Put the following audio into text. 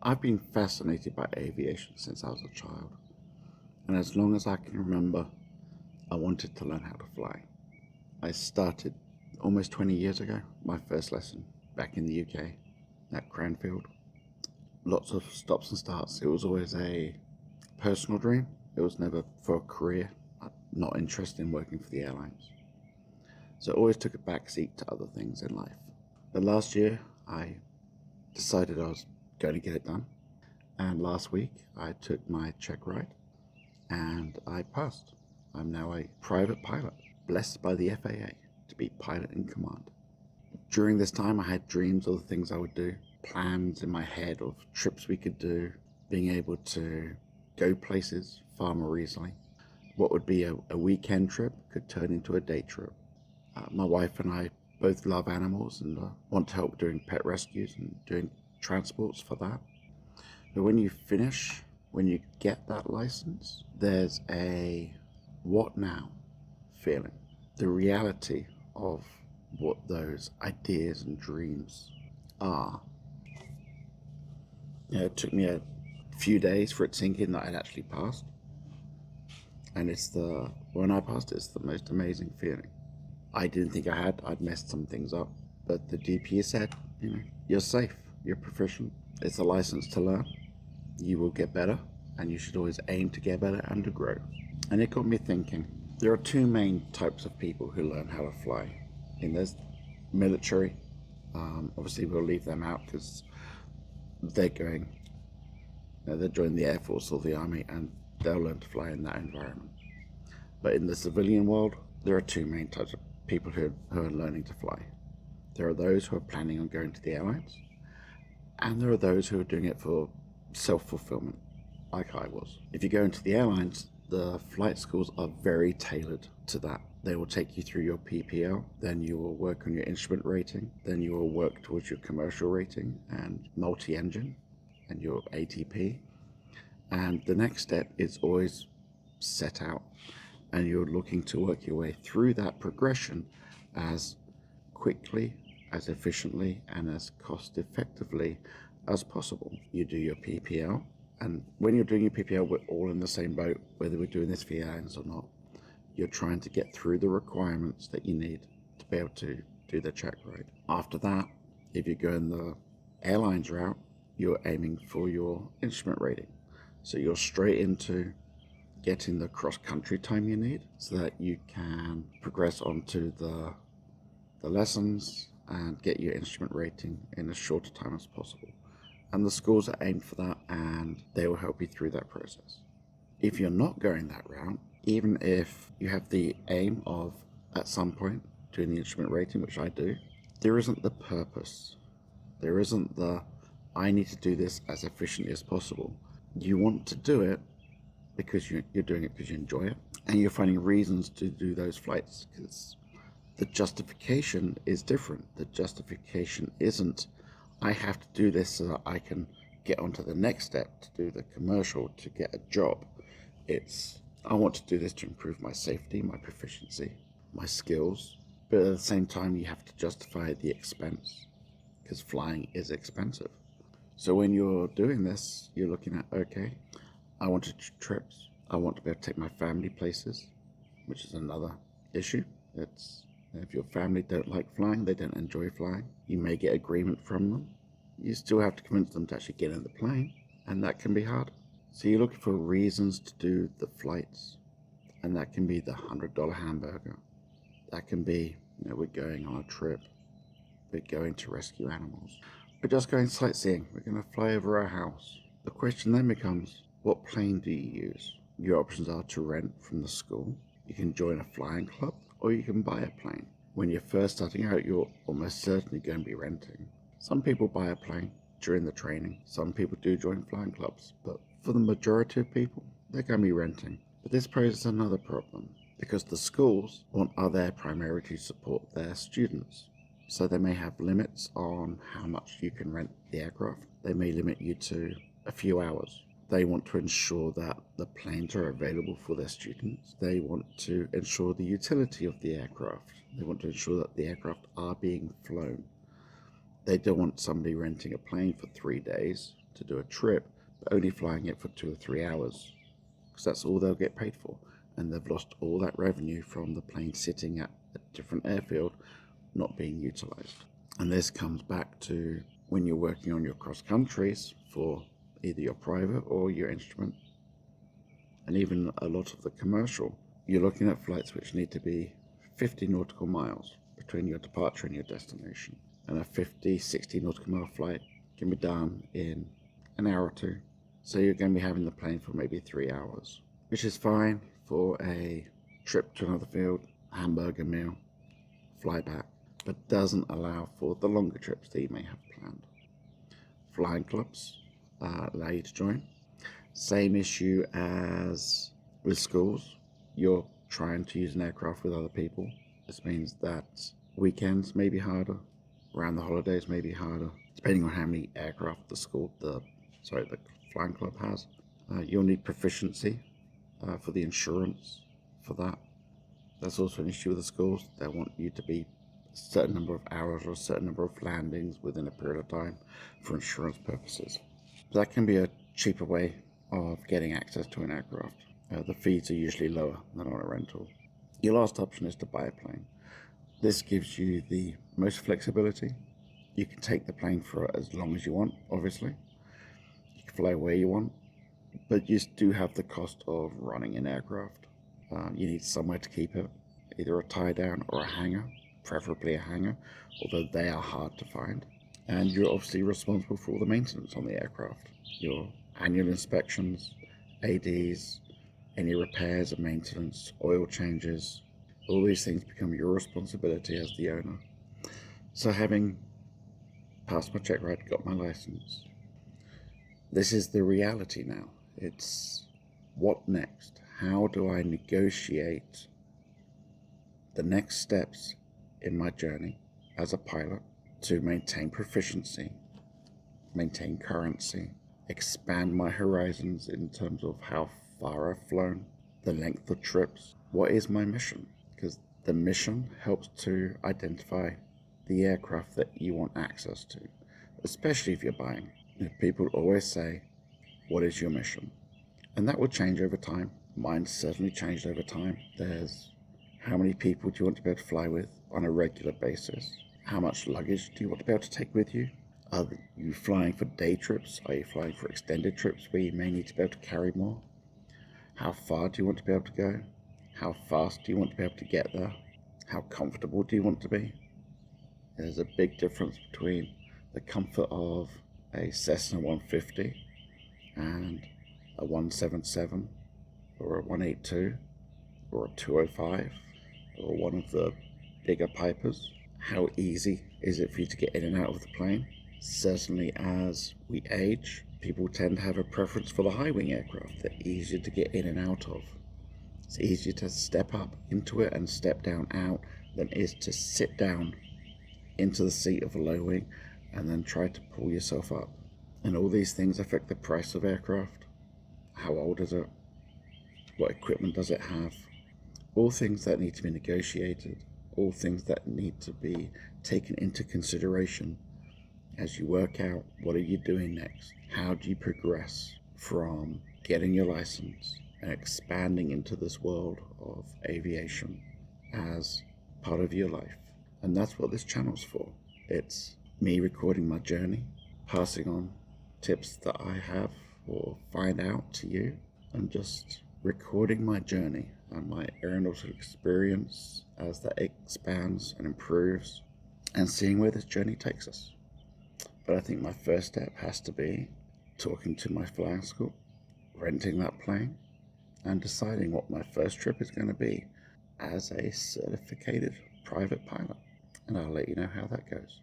I've been fascinated by aviation since I was a child, and as long as I can remember, I wanted to learn how to fly. I started almost 20 years ago, my first lesson back in the UK at Cranfield. Lots of stops and starts. It was always a personal dream, it was never for a career. I'm not interested in working for the airlines. So it always took a backseat to other things in life. But last year, I decided I was going to get it done. And last week, I took my Checkride and I passed. I'm now a private pilot, blessed by the FAA to be pilot in command. During this time, I had dreams of the things I would do, plans in my head of trips we could do, being able to go places far more easily. What would be a weekend trip could turn into a day trip. My wife and I both love animals and want to help doing pet rescues and doing transports for that. But when you finish, when you get that license, there's a what now feeling. The reality of what those ideas and dreams are. It took me a few days for it to sink in that I'd actually passed. And when I passed, it's the most amazing feeling. I didn't think I'd messed some things up. But the DP said, you're safe, you're proficient. It's a license to learn. You will get better, and you should always aim to get better and to grow. And it got me thinking, there are two main types of people who learn how to fly. And there's military. Obviously, we'll leave them out because they're joining the Air Force or the Army, and they'll learn to fly in that environment. But in the civilian world, there are two main types of people who are learning to fly. There are those who are planning on going to the airlines, and there are those who are doing it for self-fulfillment, like I was. If you go into the airlines, the flight schools are very tailored to that. They will take you through your PPL, then you will work on your instrument rating, then you will work towards your commercial rating and multi-engine and your ATP. And the next step is always set out, and you're looking to work your way through that progression as quickly, as efficiently, and as cost effectively as possible. You do your PPL, and when you're doing your PPL, we're all in the same boat, whether we're doing this for airlines or not. You're trying to get through the requirements that you need to be able to do the Checkride. After that, if you go in the airlines route, you're aiming for your instrument rating. So you're straight into getting the cross-country time you need so that you can progress onto the lessons and get your instrument rating in as short a time as possible. And the schools are aimed for that, and they will help you through that process. If you're not going that route, even if you have the aim of, at some point, doing the instrument rating, which I do, there isn't the purpose. There isn't the, I need to do this as efficiently as possible. You want to do it because you're doing it because you enjoy it, and you're finding reasons to do those flights, because the justification is different. The justification isn't, I have to do this so that I can get onto the next step to do the commercial, to get a job. It's, I want to do this to improve my safety, my proficiency, my skills. But at the same time, you have to justify the expense, because flying is expensive. So when you're doing this, you're looking at, okay, I want to trips. I want to be able to take my family places, which is another issue. It's, if your family don't like flying, they don't enjoy flying, you may get agreement from them. You still have to convince them to actually get in the plane, and that can be hard. So you're looking for reasons to do the flights, and that can be the $100 hamburger. That can be, we're going on a trip. We're going to rescue animals. We're just going sightseeing. We're going to fly over our house. The question then becomes, what plane do you use? Your options are to rent from the school. You can join a flying club, or you can buy a plane. When you're first starting out, you're almost certainly going to be renting. Some people buy a plane during the training. Some people do join flying clubs, but for the majority of people, they're going to be renting. But this poses another problem, because the schools are there primarily to support their students. So they may have limits on how much you can rent the aircraft. They may limit you to a few hours. They want to ensure that the planes are available for their students. They want to ensure the utility of the aircraft. They want to ensure that the aircraft are being flown. They don't want somebody renting a plane for 3 days to do a trip, but only flying it for 2 or 3 hours, because that's all they'll get paid for, and they've lost all that revenue from the plane sitting at a different airfield not being utilized. And this comes back to when you're working on your cross countries for either your private or your instrument, and even a lot of the commercial, you're looking at flights which need to be 50 nautical miles between your departure and your destination. And a 50, 60 nautical mile flight can be done in an hour or two. So you're going to be having the plane for maybe 3 hours, which is fine for a trip to another field, hamburger meal, fly back, but doesn't allow for the longer trips that you may have planned. Flying clubs allow you to join. Same issue as with schools. You're trying to use an aircraft with other people. This means that weekends may be harder, around the holidays may be harder, depending on how many aircraft the flying club has. You'll need proficiency for the insurance for that. That's also an issue with the schools. They want you to be a certain number of hours or a certain number of landings within a period of time for insurance purposes. That can be a cheaper way of getting access to an aircraft. The fees are usually lower than on a rental. Your last option is to buy a plane. This gives you the most flexibility. You can take the plane for as long as you want, obviously. You can fly where you want, but you do have the cost of running an aircraft. You need somewhere to keep it, either a tie down or a hangar, preferably a hangar, although they are hard to find. And you're obviously responsible for all the maintenance on the aircraft. Your annual inspections, ADs, any repairs and maintenance, oil changes, all these things become your responsibility as the owner. So having passed my Checkride, got my license, this is the reality now. It's what next? How do I negotiate the next steps in my journey as a pilot to maintain proficiency, maintain currency, expand my horizons in terms of how far I've flown, the length of trips? What is my mission? Because the mission helps to identify the aircraft that you want access to, especially if you're buying. People always say, what is your mission? And that will change over time. Mine certainly changed over time. There's how many people do you want to be able to fly with on a regular basis? How much luggage do you want to be able to take with you? Are you flying for day trips? Are you flying for extended trips where you may need to be able to carry more? How far do you want to be able to go? How fast do you want to be able to get there? How comfortable do you want to be? There's a big difference between the comfort of a Cessna 150 and a 177 or a 182 or a 205 or one of the bigger Pipers. How easy is it for you to get in and out of the plane? Certainly as we age, people tend to have a preference for the high wing aircraft. They're easier to get in and out of. It's easier to step up into it and step down out than it is to sit down into the seat of a low wing and then try to pull yourself up. And all these things affect the price of aircraft. How old is it? What equipment does it have? All things that need to be negotiated, all things that need to be taken into consideration as you work out what are you doing next. How do you progress from getting your license and expanding into this world of aviation as part of your life? And that's what this channel's for. It's me recording my journey, passing on tips that I have or find out to you, and just recording my journey and my aeronautical experience as that expands and improves, and seeing where this journey takes us. But I think my first step has to be talking to my flying school, renting that plane, and deciding what my first trip is going to be as a certificated private pilot. And I'll let you know how that goes.